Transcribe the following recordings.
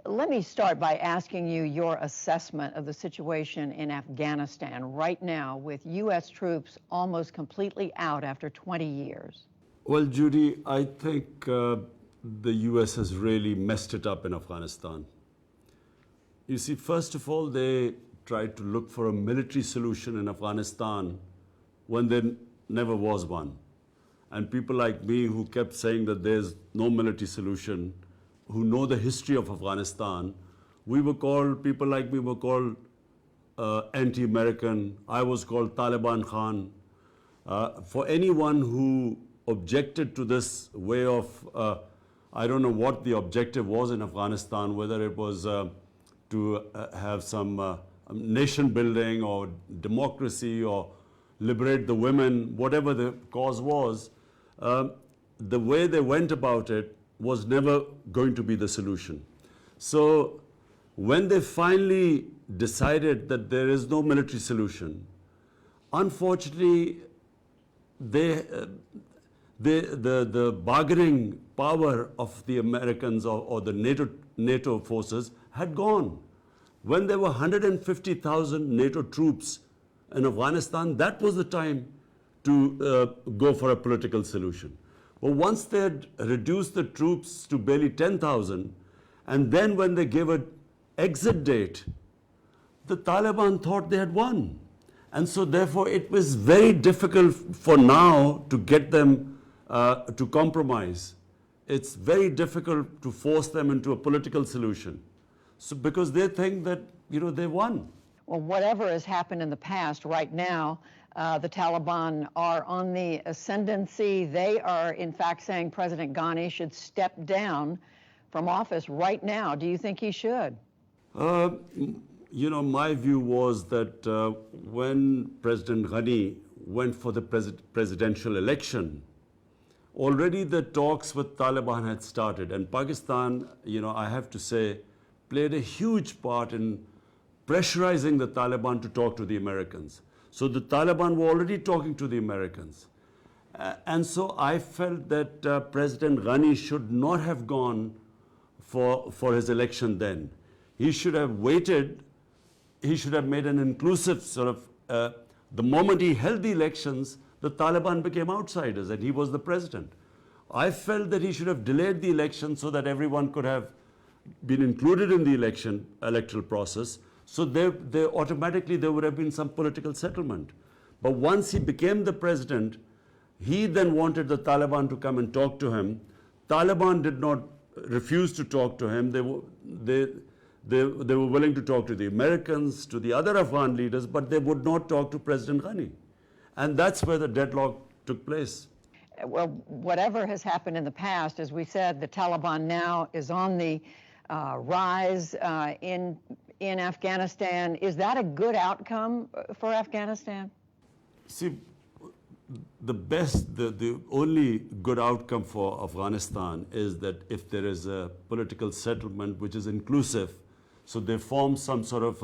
Let me start by asking you your assessment of the situation in Afghanistan right now with U.S. troops almost completely out after 20 years. Well, Judy, I think the U.S. has really messed it up in Afghanistan. You see, first of all, they tried to look for a military solution in Afghanistan when there never was one. And people like me who kept saying that there's no military solution, who know the history of Afghanistan, people like me were called anti-American. I was called Taliban Khan. For anyone who objected to this way of, I don't know what the objective was in Afghanistan, whether it was to have some nation building or democracy or liberate the women, whatever the cause was, the way they went about it was never going to be the solution. So when they finally decided that there is no military solution, unfortunately, the bargaining power of the Americans or the NATO forces had gone. When there were 150,000 NATO troops in Afghanistan, that was the time to go for a political solution. But once they had reduced the troops to barely 10,000, and then when they gave an exit date, the Taliban thought they had won. And so therefore it was very difficult for now to get them to compromise. It's very difficult to force them into a political solution. So because they think that, they won. Well, whatever has happened in the past, right now, the Taliban are on the ascendancy. They are, in fact, saying President Ghani should step down from office right now. Do you think he should? My view was that when President Ghani went for the presidential election, already the talks with Taliban had started. And Pakistan, I have to say, played a huge part in pressurizing the Taliban to talk to the Americans. So the Taliban were already talking to the Americans. And so I felt that President Ghani should not have gone for his election then. He should have waited. He should have made an inclusive sort of, the moment he held the elections, the Taliban became outsiders and he was the president. I felt that he should have delayed the election so that everyone could have been included in the electoral process. So automatically there would have been some political settlement. But once he became the president, he then wanted the Taliban to come and talk to him. Taliban did not refuse to talk to him. They were willing to talk to the Americans, to the other Afghan leaders, but they would not talk to President Ghani. And that's where the deadlock took place. Well, whatever has happened in the past, as we said, the Taliban now is on the rise in Afghanistan. Is that a good outcome for Afghanistan? See, the only good outcome for Afghanistan is that if there is a political settlement which is inclusive, so they form some sort of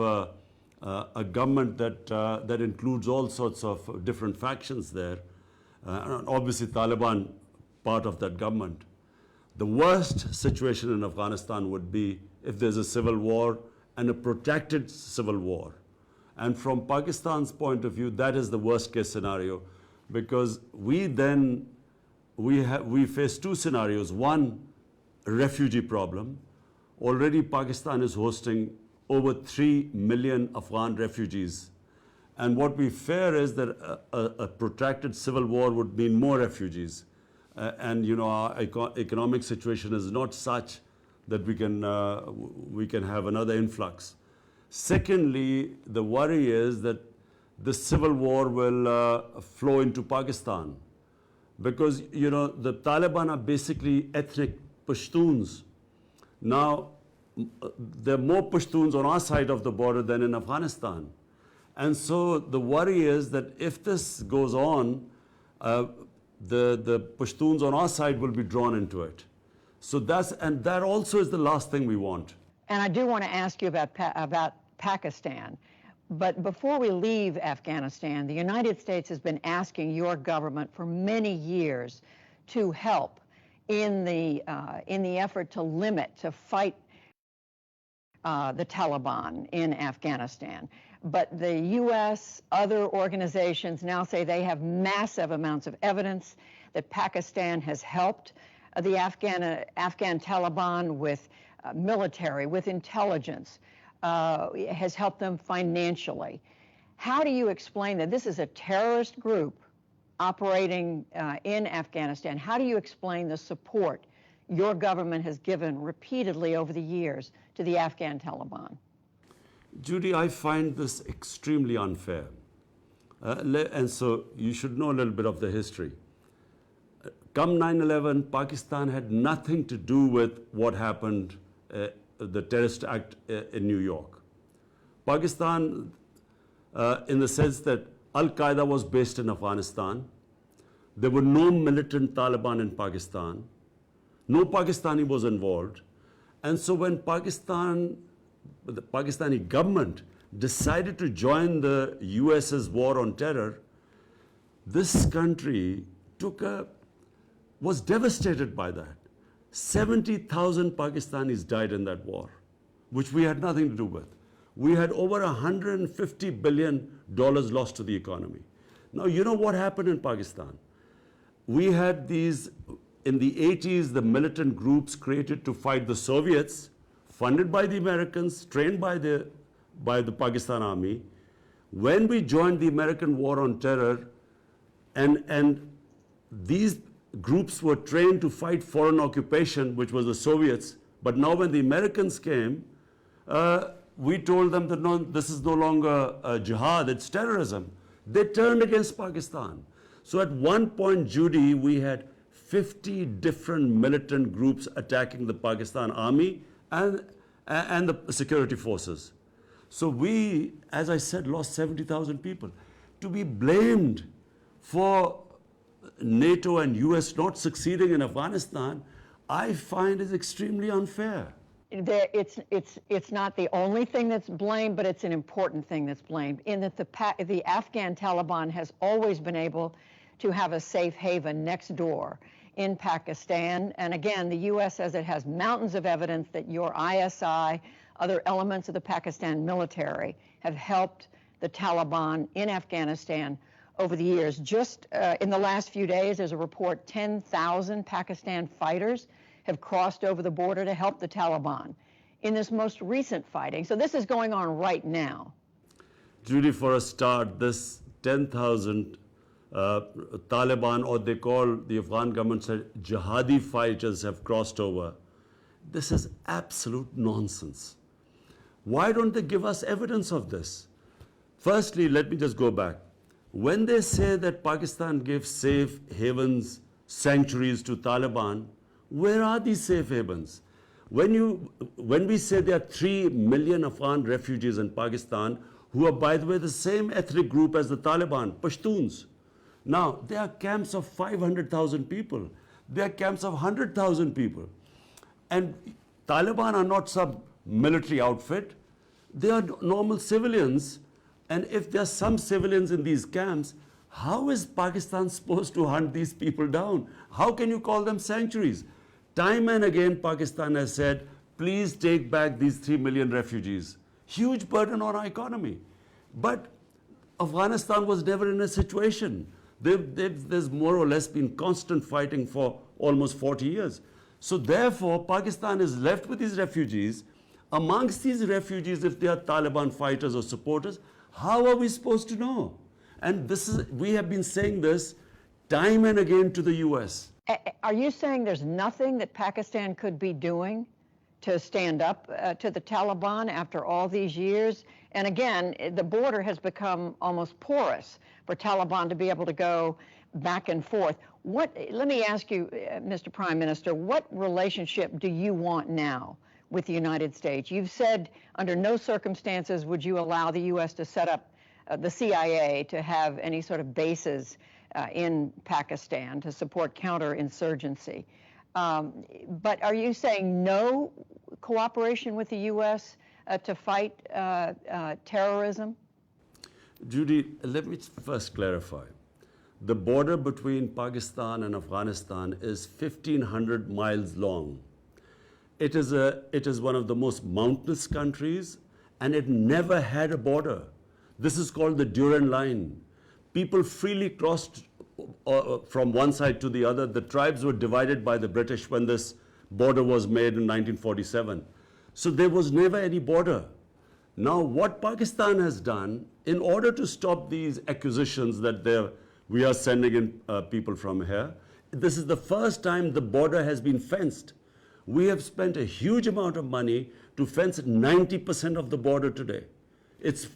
a government that includes all sorts of different factions there. And obviously Taliban part of that government. The worst situation in Afghanistan would be if there's a civil war and a protracted civil war. And from Pakistan's point of view, that is the worst case scenario, because we face two scenarios. One, a refugee problem. Already Pakistan is hosting over 3 million Afghan refugees. And what we fear is that a protracted civil war would mean more refugees. Our economic situation is not such that we can have another influx. Secondly, the worry is that the civil war will flow into Pakistan, because the Taliban are basically ethnic Pashtuns. Now, there are more Pashtuns on our side of the border than in Afghanistan. And so the worry is that if this goes on, the Pashtuns on our side will be drawn into it. So that also is the last thing we want. And I do want to ask you about Pakistan. But before we leave Afghanistan, the United States has been asking your government for many years to help in the effort to fight the Taliban in Afghanistan. But the U.S., other organizations now say they have massive amounts of evidence that Pakistan has helped the Afghan Taliban with military, with intelligence, has helped them financially. How do you explain that this is a terrorist group operating in Afghanistan? How do you explain the support your government has given repeatedly over the years to the Afghan Taliban? Judy, I find this extremely unfair. And so you should know a little bit of the history. Come 9/11, Pakistan had nothing to do with what happened, the terrorist act in New York. Pakistan, in the sense that Al-Qaeda was based in Afghanistan, there were no militant Taliban in Pakistan, no Pakistani was involved, and so when the Pakistani government decided to join the US's war on terror, this country was devastated by that. 70,000 Pakistanis died in that war, which we had nothing to do with. We had over $150 billion lost to the economy. Now, you know what happened in Pakistan? We had these, in the 80s, the militant groups created to fight the Soviets, funded by the Americans, trained by the Pakistan Army. When we joined the American war on terror, and these groups were trained to fight foreign occupation, which was the Soviets, but now when the Americans came, we told them that no, this is no longer jihad, it's terrorism. They turned against Pakistan. So at one point, Judy, we had 50 different militant groups attacking the Pakistan Army and the security forces. So we, as I said, lost 70,000 people. To be blamed for NATO and US not succeeding in Afghanistan, I find is extremely unfair. It's not the only thing that's blamed, but it's an important thing that's blamed, in that the Afghan Taliban has always been able to have a safe haven next door in Pakistan. And again, the U.S. says it has mountains of evidence that your ISI, other elements of the Pakistan military, have helped the Taliban in Afghanistan over the years. Just in the last few days, there's a report 10,000 Pakistan fighters have crossed over the border to help the Taliban in this most recent fighting. So this is going on right now. Judy, for a start, this 10,000 Taliban, or they call, the Afghan government said, jihadi fighters have crossed over. This is absolute nonsense. Why don't they give us evidence of this? Firstly, let me just go back. When they say that Pakistan gives safe havens, sanctuaries to Taliban, where are these safe havens? When we say there are 3 million Afghan refugees in Pakistan, who are, by the way, the same ethnic group as the Taliban, Pashtuns. Now, there are camps of 500,000 people. There are camps of 100,000 people. And Taliban are not some military outfit. They are normal civilians. And if there are some civilians in these camps, how is Pakistan supposed to hunt these people down? How can you call them sanctuaries? Time and again, Pakistan has said, please take back these 3 million refugees. Huge burden on our economy. But Afghanistan was never in a situation. There's more or less been constant fighting for almost 40 years. So therefore, Pakistan is left with these refugees. Amongst these refugees, if they are Taliban fighters or supporters, how are we supposed to know? And we have been saying this time and again to the US. Are you saying there's nothing that Pakistan could be doing to stand up to the Taliban after all these years? And again, the border has become almost porous for Taliban to be able to go back and forth. Let me ask you, Mr. Prime Minister, what relationship do you want now with the United States? You've said under no circumstances would you allow the U.S. to set up the CIA to have any sort of bases in Pakistan to support counterinsurgency. But are you saying no cooperation with the U.S. To fight terrorism? Judy, let me first clarify. The border between Pakistan and Afghanistan is 1,500 miles long. it is one of the most mountainous countries, and it never had a border. This is called the Durand Line. People freely crossed from one side to the other. The tribes were divided by the British when this border was made in 1947. So there was never any border. Now, what Pakistan has done, in order to stop these accusations that we are sending in people from here, this is the first time the border has been fenced. We have spent a huge amount of money to fence 90% of the border today.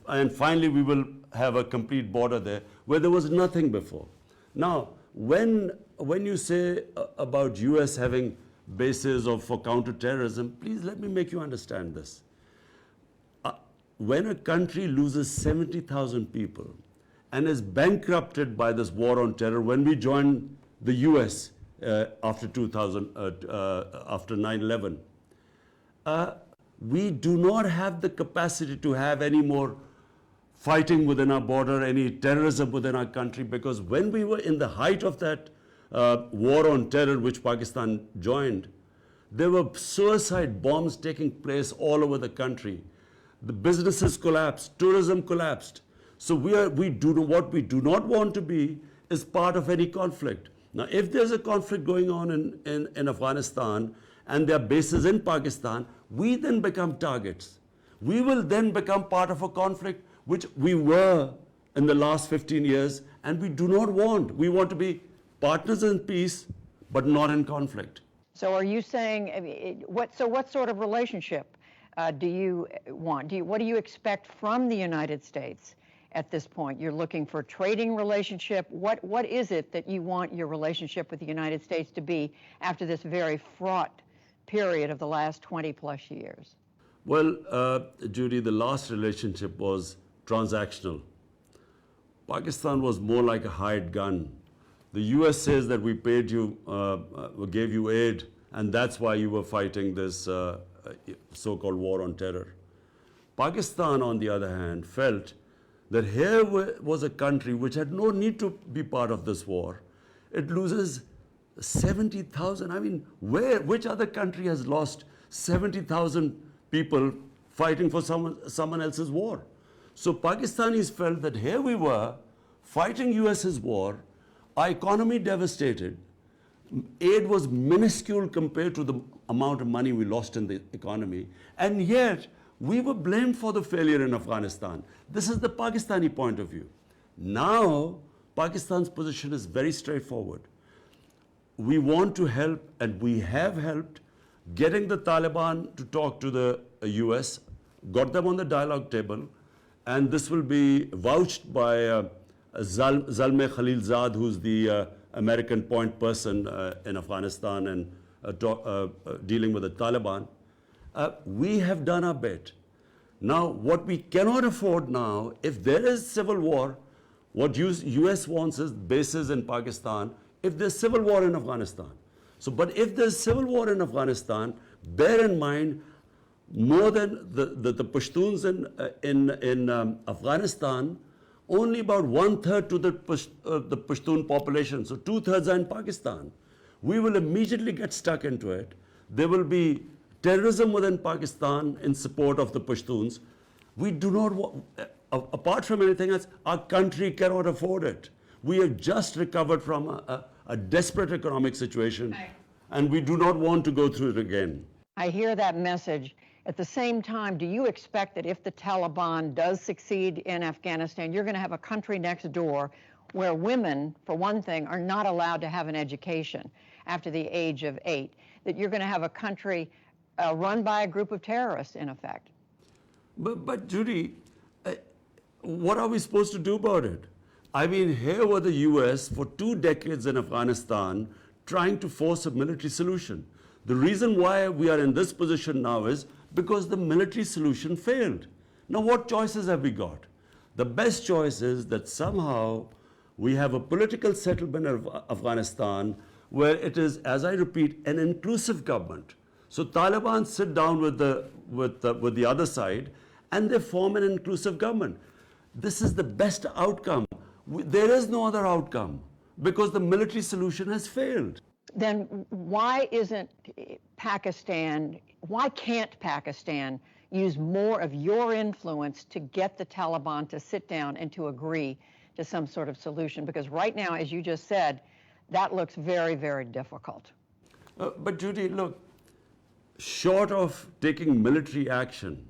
And finally, we will have a complete border there where there was nothing before. Now, when you say about US having bases for counterterrorism, please let me make you understand this. When a country loses 70,000 people and is bankrupted by this war on terror, when we joined the US after 9/11, we do not have the capacity to have any more fighting within our border, any terrorism within our country, because when we were in the height of that war on terror, which Pakistan joined, there were suicide bombs taking place all over the country. The businesses collapsed, tourism collapsed. So what we do not want to be is part of any conflict. Now, if there's a conflict going on in Afghanistan and there are bases in Pakistan, we then become targets. We will then become part of a conflict which we were in the last 15 years, and we do not want. We want to be partners in peace, but not in conflict. So are you saying, what sort of relationship do you want? What do you expect from the United States at this point? You're looking for a trading relationship. What is it that you want your relationship with the United States to be after this very fraught period of the last 20 plus years? Well, Judy, the last relationship was transactional. Pakistan was more like a hired gun. The US says that we paid you, gave you aid, and that's why you were fighting this so-called war on terror. Pakistan, on the other hand, felt that here was a country which had no need to be part of this war. It loses 70,000. I mean, which other country has lost 70,000 people fighting for someone else's war? So Pakistanis felt that here we were fighting US's war, our economy devastated, aid was minuscule compared to the amount of money we lost in the economy, and yet we were blamed for the failure in Afghanistan. This is the Pakistani point of view. Now, Pakistan's position is very straightforward. We want to help, and we have helped, getting the Taliban to talk to the US, got them on the dialogue table, and this will be vouched by Zalmay Khalilzad, who's the American point person in Afghanistan and dealing with the Taliban. We have done our bit. Now, what we cannot afford now, if there is civil war, what US wants is bases in Pakistan, if there's civil war in Afghanistan. So, but if there's civil war in Afghanistan, bear in mind, more than the Pashtuns in Afghanistan, only about 1/3 to the Pashtun population, so 2/3 are in Pakistan. We will immediately get stuck into it. There will be terrorism within Pakistan in support of the Pashtuns. We do not want, apart from anything else, our country cannot afford it. We have just recovered from a desperate economic situation, and we do not want to go through it again. I hear that message. At the same time, do you expect that if the Taliban does succeed in Afghanistan, you're going to have a country next door where women, for one thing, are not allowed to have an education after the age of 8, that you're going to have a country run by a group of terrorists, in effect? But Judy, what are we supposed to do about it? I mean, here were the US for 2 decades in Afghanistan trying to force a military solution. The reason why we are in this position now is because the military solution failed. Now, what choices have we got? The best choice is that somehow we have a political settlement of Afghanistan where it is, as I repeat, an inclusive government. So Taliban sit down with the other side and they form an inclusive government. This is the best outcome. There is no other outcome because the military solution has failed. Then why isn't Pakistan why can't Pakistan use more of your influence to get the Taliban to sit down and to agree to some sort of solution? Because right now, as you just said, that looks very, very difficult. But Judy, look, short of taking military action,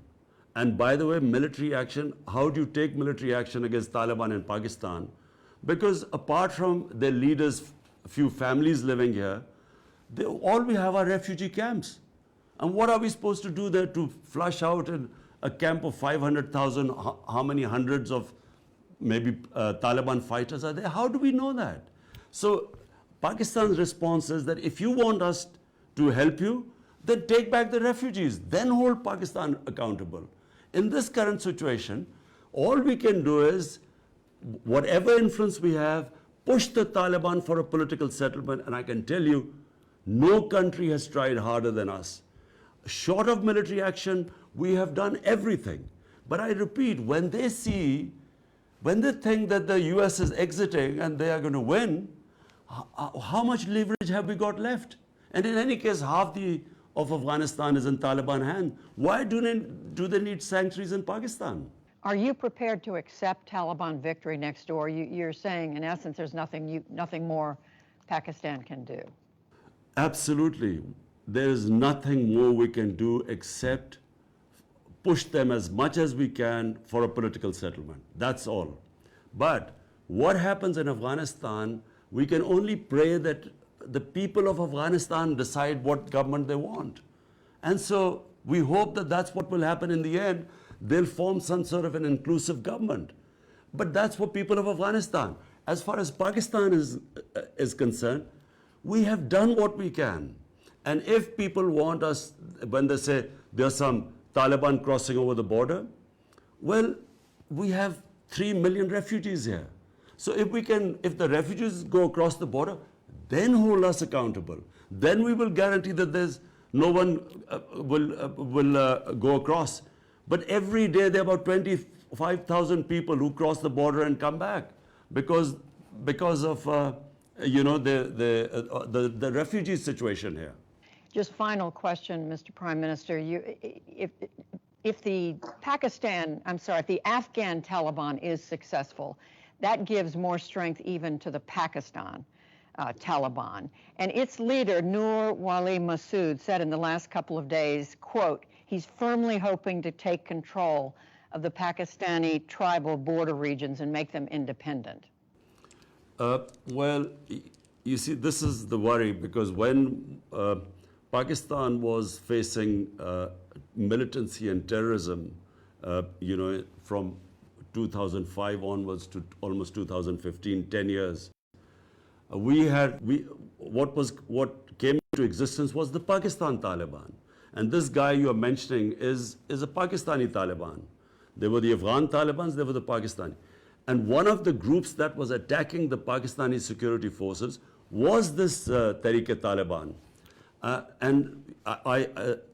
and by the way, military action, how do you take military action against Taliban in Pakistan? Because apart from their leaders, a few families living here, all we have are refugee camps. And what are we supposed to do there to flush out a camp of 500,000, how many hundreds of maybe Taliban fighters are there? How do we know that? So Pakistan's response is that if you want us to help you, then take back the refugees, then hold Pakistan accountable. In this current situation, all we can do is, whatever influence we have, push the Taliban for a political settlement, and I can tell you, no country has tried harder than us. Short of military action, we have done everything. But I repeat, when they think that the US is exiting and they are going to win, how much leverage have we got left? And in any case, half of Afghanistan is in Taliban hands. Why do they need sanctuaries in Pakistan? Are you prepared to accept Taliban victory next door? You're saying, in essence, there's nothing more Pakistan can do. Absolutely. There is nothing more we can do except push them as much as we can for a political settlement. That's all. But what happens in Afghanistan, we can only pray that the people of Afghanistan decide what government they want. And so we hope that that's what will happen in the end. They'll form some sort of an inclusive government. But that's for people of Afghanistan. As far as Pakistan is concerned, we have done what we can. And if people want us, when they say there's some Taliban crossing over the border, well, we have 3 million refugees here. So if the refugees go across the border, then hold us accountable. Then we will guarantee that there's no one will go across. But every day there are about 25,000 people who cross the border and come back because of the refugee situation here. Just final question, Mr. Prime Minister. If the Afghan Taliban is successful, that gives more strength even to the Pakistan Taliban. And its leader, Nur Wali Masood, said in the last couple of days, quote, he's firmly hoping to take control of the Pakistani tribal border regions and make them independent. Well, you see, this is the worry, because when Pakistan was facing militancy and terrorism, from 2005 onwards to almost 2015, 10 years, what came into existence was the Pakistan Taliban. And this guy you are mentioning is a Pakistani Taliban. They were the Afghan Talibans, they were the Pakistani. And one of the groups that was attacking the Pakistani security forces was this Tehreek-e-Taliban.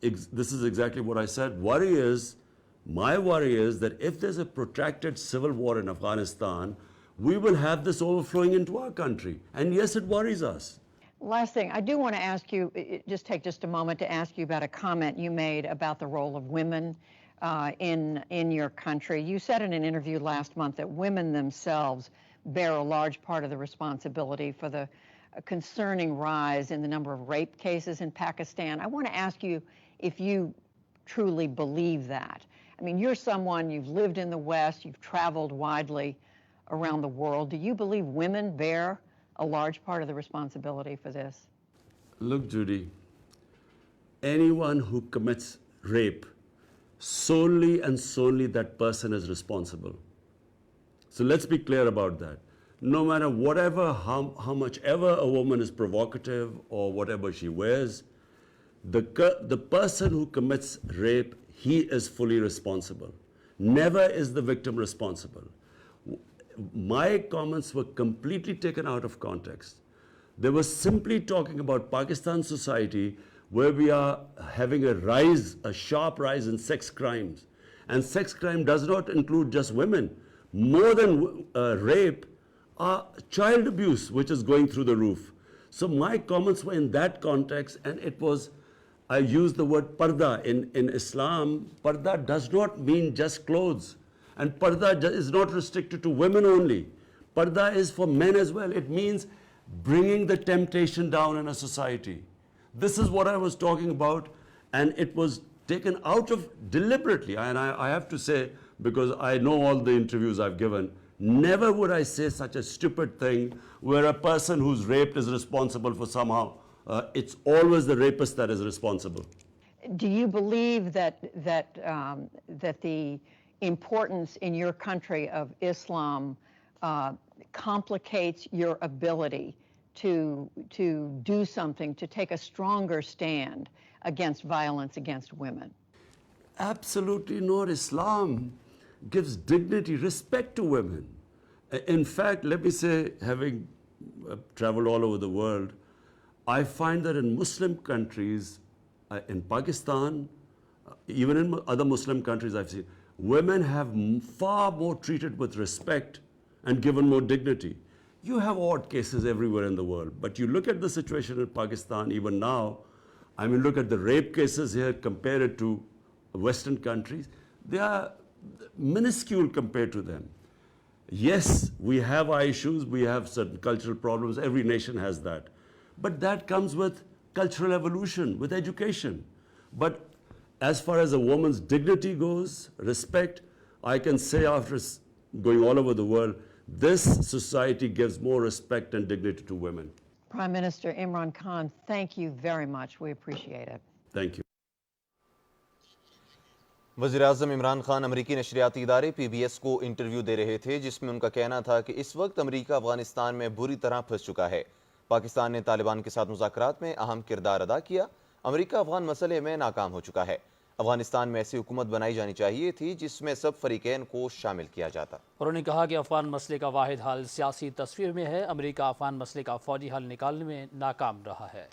This is exactly what I said. My worry is that if there's a protracted civil war in Afghanistan, we will have this overflowing into our country. And yes, it worries us. Last thing, I do want to ask you, take just a moment to ask you about a comment you made about the role of women in your country. You said in an interview last month that women themselves bear a large part of the responsibility for the concerning rise in the number of rape cases in Pakistan. I want to ask you if you truly believe that. I mean, you're someone, you've lived in the West, you've traveled widely around the world. Do you believe women bear a large part of the responsibility for this? Look, Judy, anyone who commits rape, solely and solely that person is responsible. So let's be clear about that. No matter how much ever a woman is provocative or whatever she wears, the person who commits rape, he is fully responsible. Never is the victim responsible. My comments were completely taken out of context. They were simply talking about Pakistan society, where we are having a sharp rise in sex crimes. And sex crime does not include just women. More than rape, child abuse, which is going through the roof. So my comments were in that context, and it was, I use the word parda. In Islam, parda does not mean just clothes. And parda is not restricted to women only. Parda is for men as well. It means bringing the temptation down in a society. This is what I was talking about, and it was taken out of deliberately. And I have to say, because I know all the interviews I've given, never would I say such a stupid thing where a person who's raped is responsible for somehow. It's always the rapist that is responsible. Do you believe that the importance in your country of Islam complicates your ability to do something, to take a stronger stand against violence against women? Absolutely not. Islam gives dignity, respect to women. In fact, let me say, having traveled all over the world, I find that in Muslim countries, in Pakistan, even in other Muslim countries I've seen, women have far more treated with respect and given more dignity. You have odd cases everywhere in the world, but you look at the situation in Pakistan even now, I mean, look at the rape cases here compared to Western countries, they are minuscule compared to them. Yes, we have our issues, we have certain cultural problems, every nation has that. But that comes with cultural evolution, with education. But as far as a woman's dignity goes, respect, I can say after going all over the world, this society gives more respect and dignity to women. Prime Minister Imran Khan, thank you very much. We appreciate it. Thank you. वज़ीर-ए-आज़म इमरान खान अमरीकी नशरियाती इदारे PBS को interview दे रहे थे, जिसमें उनका कहना था कि इस वक्त अमरीका अफगानिस्तान में बुरी तरह फंस चुका है। पाकिस्तान ने तालिबान के साथ मुज़ाकरात में अहम किरदार अदा किया। अमरीका अफगान मसले में नाकाम हो चुका है। अफगानिस्तान में ऐसी हुकूमत बनाई जानी चाहिए थी जिसमें सब फरीकैन को शामिल किया जाता। उन्होंने कहा कि अफगान मसले का वाहिद हल सियासी तस्वीर में है। अमरीका अफगान मसले का फौजी हल निकालने में नाकाम रहा है।